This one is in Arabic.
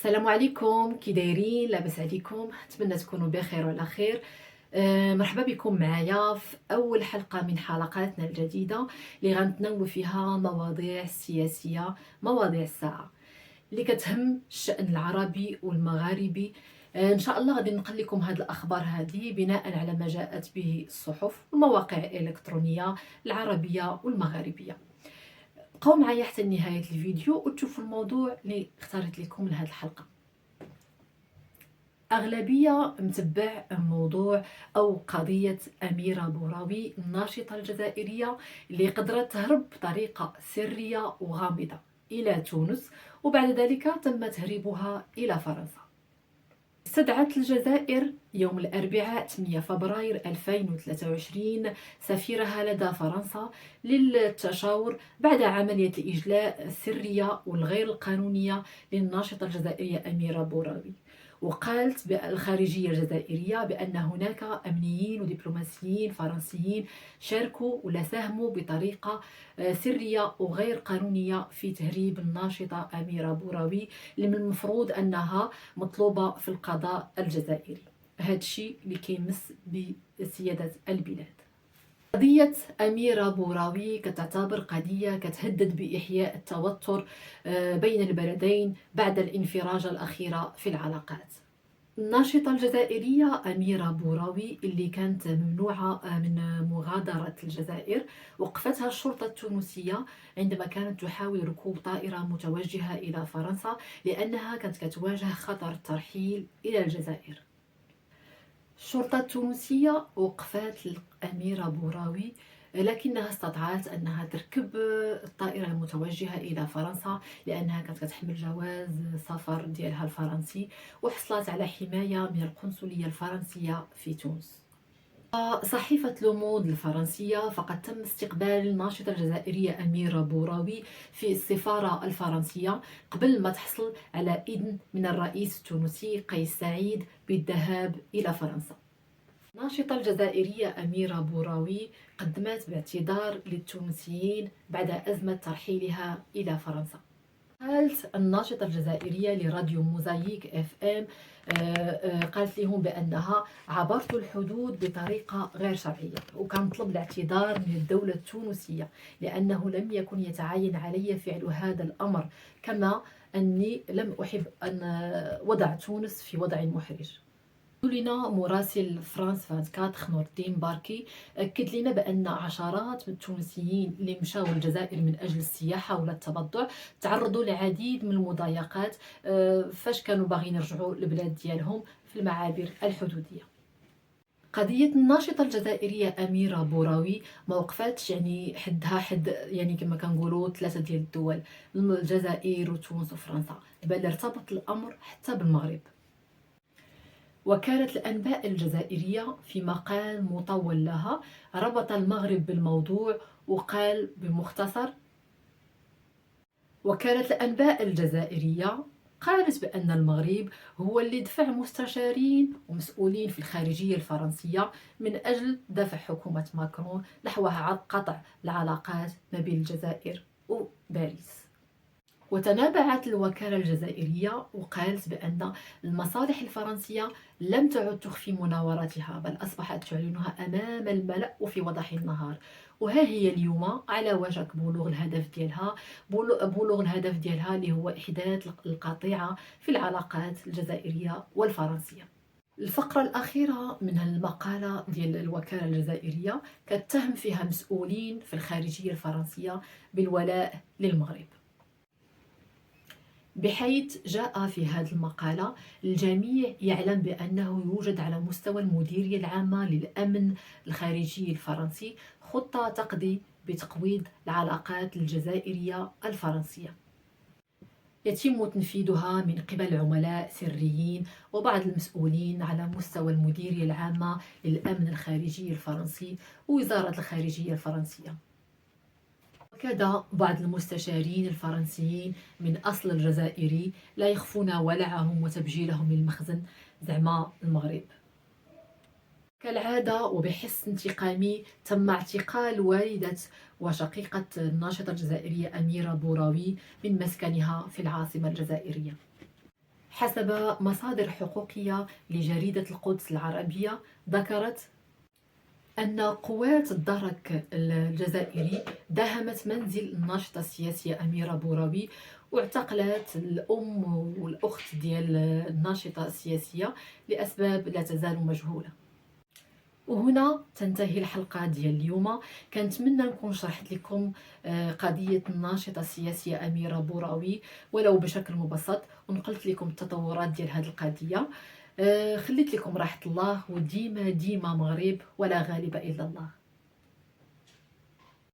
السلام عليكم، كي دايرين؟ لاباس عليكم؟ نتمنى تكونوا بخير وعلى خير. مرحبا بكم معايا في اول حلقه من حلقاتنا الجديده اللي غنتناولوا فيها مواضيع سياسيه، مواضيع الساعه اللي كتهم الشأن العربي والمغاربي. ان شاء الله غادي ننقل لكم هذه الاخبار هذه بناء على ما جاءت به الصحف والمواقع الالكترونيه العربيه والمغاربيه. بقاو معايا حتى نهايه الفيديو وتشوفوا الموضوع اللي اختارت لكم لهذه الحلقه. أغلبية متبع موضوع أو قضية أميرة بوراوي، الناشطة الجزائرية اللي قدرت تهرب بطريقة سرية وغامضة إلى تونس، وبعد ذلك تم تهريبها إلى فرنسا. استدعت الجزائر يوم الأربعاء 8 فبراير 2023 سفيرها لدى فرنسا للتشاور بعد عملية الإجلاء السرية والغير القانونية للناشطة الجزائرية أميرة بوراوي. وقالت الخارجية الجزائرية بأن هناك أمنيين ودبلوماسيين فرنسيين شاركوا ولا ساهموا بطريقة سرية وغير قانونية في تهريب الناشطة أميرة بوراوي، اللي من المفروض أنها مطلوبة في القضاء الجزائري. هذا الشيء اللي كيمس بسيادة البلاد. قضية أميرة بوراوي كتعتبر قضية كتهدد بإحياء التوتر بين البلدين بعد الانفراجة الأخيرة في العلاقات. الناشطة الجزائرية أميرة بوراوي اللي كانت ممنوعة من مغادرة الجزائر، وقفتها الشرطة التونسية عندما كانت تحاول ركوب طائرة متوجهة إلى فرنسا لأنها كانت كتواجه خطر الترحيل إلى الجزائر. الشرطة التونسية وقفت الأميرة بوراوي، لكنها استطاعت أنها تركب الطائرة المتوجهة إلى فرنسا لأنها كانت كتحمل جواز سفر ديالها الفرنسي، وحصلت على حماية من القنصلية الفرنسية في تونس. صحيفة لوموند الفرنسية فقد تم استقبال الناشطة الجزائرية أميرة بوراوي في السفارة الفرنسية قبل ما تحصل على إذن من الرئيس التونسي قيس سعيد بالذهاب إلى فرنسا. الناشطة الجزائرية أميرة بوراوي قدمت باعتذار للتونسيين بعد أزمة ترحيلها إلى فرنسا. قالت الناشطة الجزائرية لراديو موزايك اف ام، قالت لهم بأنها عبرت الحدود بطريقة غير شرعية، وكنطلب الاعتذار من الدولة التونسية لأنه لم يكن يتعين علي فعل هذا الأمر، كما أني لم أحب أن وضع تونس في وضع محرج. لنا مراسل فرانس 24 نور الدين باركي أكد لنا بأن عشرات من التونسيين اللي مشاو الجزائر من أجل السياحة ولا التبضع تعرضوا لعديد من المضايقات فاش كانوا باغيين يرجعوا للبلاد ديالهم في المعابر الحدودية. قضية الناشطة الجزائرية أميرة بوراوي ما وقفاتش يعني حدها حد، يعني كما كنقولوا ثلاثة ديال الدول، الجزائر وتونس وفرنسا، بل ارتبط الأمر حتى بالمغرب. وكالة الأنباء الجزائرية في مقال مطول لها ربط المغرب بالموضوع وقال بمختصر: وكالة الأنباء الجزائرية قالت بأن المغرب هو اللي دفع مستشارين ومسؤولين في الخارجية الفرنسية من أجل دفع حكومة ماكرون نحو قطع العلاقات ما بين الجزائر وباريس. وتنابعت الوكالة الجزائرية وقالت بأن المصالح الفرنسية لم تعد تخفي مناوراتها، بل أصبحت تعلنها أمام الملأ وفي وضح النهار، وها هي اليوم على وشك بلوغ الهدف ديالها، اللي هو إحداث القطيعة في العلاقات الجزائرية والفرنسية. الفقرة الأخيرة من المقالة ديال الوكالة الجزائرية كتهم فيها مسؤولين في الخارجية الفرنسية بالولاء للمغرب، بحيث جاء في هذه المقالة: الجميع يعلم بأنه يوجد على مستوى المديرية العامة للأمن الخارجي الفرنسي خطة تقضي بتقويض العلاقات الجزائرية الفرنسية، يتم تنفيذها من قبل عملاء سريين وبعض المسؤولين على مستوى المديرية العامة للأمن الخارجي الفرنسي ووزارة الخارجية الفرنسية. وكذا بعض المستشارين الفرنسيين من أصل الجزائري لا يخفون ولعهم وتبجيلهم للمخزن زعما المغرب. كالعادة وبحس انتقامي تم اعتقال والدة وشقيقة الناشطة الجزائرية أميرة بوراوي من مسكنها في العاصمة الجزائرية. حسب مصادر حقوقية لجريدة القدس العربية، ذكرت أن قوات الدرك الجزائري داهمت منزل الناشطة السياسية أميرة بوراوي، واعتقلت الأم والأخت ديال الناشطة السياسية لأسباب لا تزال مجهولة. وهنا تنتهي الحلقة ديال اليوم. كنتمنى نكون شرحت لكم قضية الناشطة السياسية أميرة بوراوي ولو بشكل مبسط، ونقلت لكم التطورات ديال هذه القضية. خليت لكم راحة الله، وديما ديما مغرب ولا غالب إلا الله.